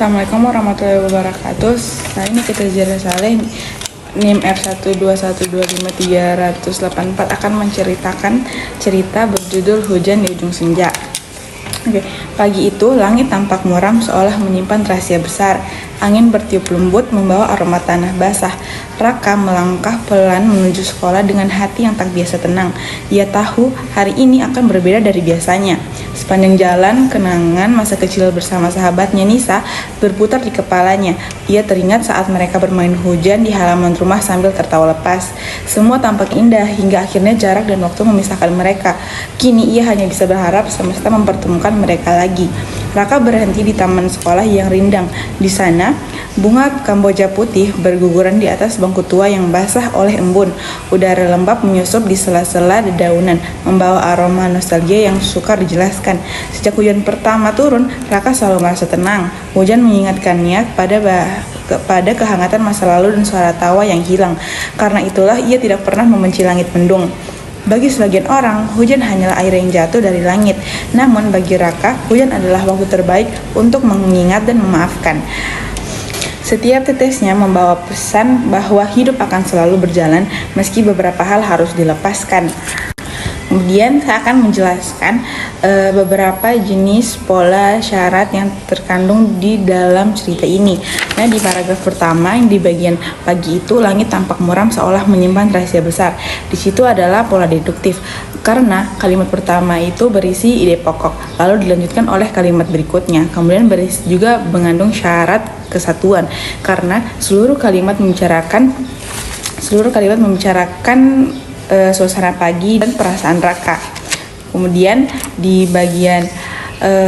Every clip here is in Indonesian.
Assalamualaikum warahmatullahi wabarakatuh. Nah, ini kita Zira Saleh NIM F121253884 akan menceritakan cerita berjudul Hujan di Ujung Senja. Pagi itu langit tampak muram seolah menyimpan rahasia besar. Angin bertiup lembut membawa aroma tanah basah. Raka melangkah pelan menuju sekolah dengan hati yang tak biasa tenang. Ia tahu hari ini akan berbeda dari biasanya. Sepanjang jalan, kenangan masa kecil bersama sahabatnya Nisa berputar di kepalanya. Ia teringat saat mereka bermain hujan di halaman rumah sambil tertawa lepas. Semua tampak indah hingga akhirnya jarak dan waktu memisahkan mereka. Kini ia hanya bisa berharap semesta mempertemukan mereka lagi. Raka berhenti di taman sekolah yang rindang. Di sana, bunga kamboja putih berguguran di atas bangku tua yang basah oleh embun. Udara lembab menyusup di sela-sela dedaunan, membawa aroma nostalgia yang sukar dijelaskan. Sejak hujan pertama turun, Raka selalu merasa tenang. Hujan mengingatkannya pada kehangatan masa lalu dan suara tawa yang hilang. Karena itulah ia tidak pernah membenci langit mendung. Bagi sebagian orang, hujan hanyalah air yang jatuh dari langit. Namun bagi Raka, hujan adalah waktu terbaik untuk mengingat dan memaafkan. Setiap tetesnya membawa pesan bahwa hidup akan selalu berjalan meski beberapa hal harus dilepaskan. Kemudian saya akan menjelaskan beberapa jenis pola syarat yang terkandung di dalam cerita ini. Nah, di paragraf pertama yang di bagian pagi itu langit tampak muram seolah menyimpan rahasia besar. Di situ adalah pola deduktif. Karena kalimat pertama itu berisi ide pokok, lalu dilanjutkan oleh kalimat berikutnya. Kemudian berisi juga mengandung syarat kesatuan karena seluruh kalimat membicarakan suasana pagi dan perasaan Raka. Kemudian di bagian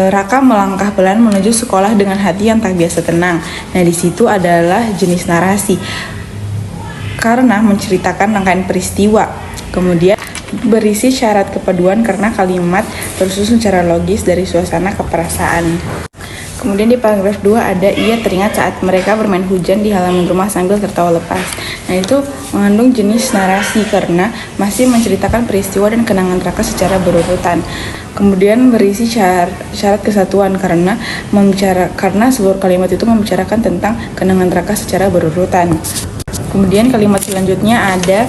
Raka melangkah pelan menuju sekolah dengan hati yang tak biasa tenang. Nah, di situ adalah jenis narasi karena menceritakan rangkaian peristiwa. Kemudian berisi syarat kepaduan karena kalimat tersusun secara logis dari suasana keperasaan. Kemudian di paragraf 2 ada ia teringat saat mereka bermain hujan di halaman rumah sambil tertawa lepas. Nah, itu mengandung jenis narasi karena masih menceritakan peristiwa dan kenangan Raka secara berurutan. Kemudian berisi syarat kesatuan karena seluruh kalimat itu membicarakan tentang kenangan Raka secara berurutan. Kemudian kalimat selanjutnya ada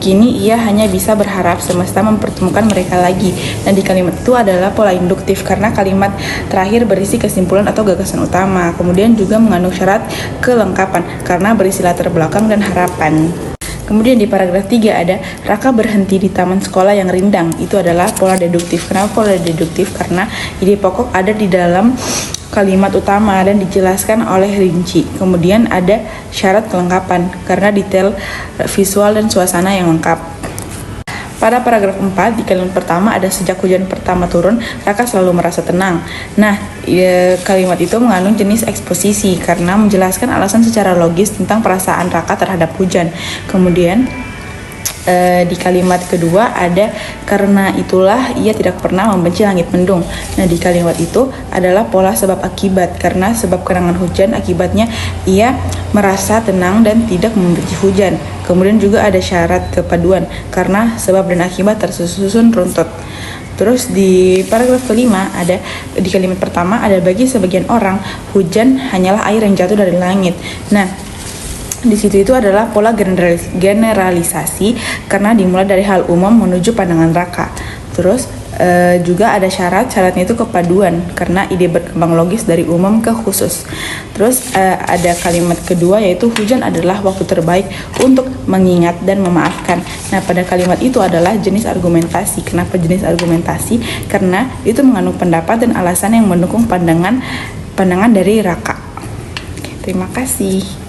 kini ia hanya bisa berharap semesta mempertemukan mereka lagi. Dan di kalimat itu adalah pola induktif karena kalimat terakhir berisi kesimpulan atau gagasan utama. Kemudian juga mengandung syarat kelengkapan karena berisi latar belakang dan harapan. Kemudian di paragraf 3 ada Raka berhenti di taman sekolah yang rindang. Itu adalah pola deduktif. Kenapa pola deduktif? Karena ide pokok ada di dalam kalimat utama dan dijelaskan oleh rinci. Kemudian ada syarat kelengkapan karena detail visual dan suasana yang lengkap. Pada paragraf 4 di kalimat pertama ada sejak hujan pertama turun, Raka selalu merasa tenang. Nah, kalimat itu mengandung jenis eksposisi karena menjelaskan alasan secara logis tentang perasaan Raka terhadap hujan. Kemudian di kalimat kedua ada karena itulah ia tidak pernah membenci langit mendung. Nah, di kalimat itu adalah pola sebab akibat karena sebab kenangan hujan akibatnya ia merasa tenang dan tidak membenci hujan. Kemudian juga ada syarat kepaduan karena sebab dan akibat tersusun runtut. Terus di paragraf kelima ada di kalimat pertama ada bagi sebagian orang hujan hanyalah air yang jatuh dari langit. Nah, di situ itu adalah pola generalisasi karena dimulai dari hal umum menuju pandangan Raka. Terus juga ada syaratnya itu kepaduan karena ide berkembang logis dari umum ke khusus. Terus ada kalimat kedua yaitu hujan adalah waktu terbaik untuk mengingat dan memaafkan. Nah, pada kalimat itu adalah jenis argumentasi. Kenapa jenis argumentasi? Karena itu mengandung pendapat dan alasan yang mendukung pandangan dari Raka. Oke, terima kasih.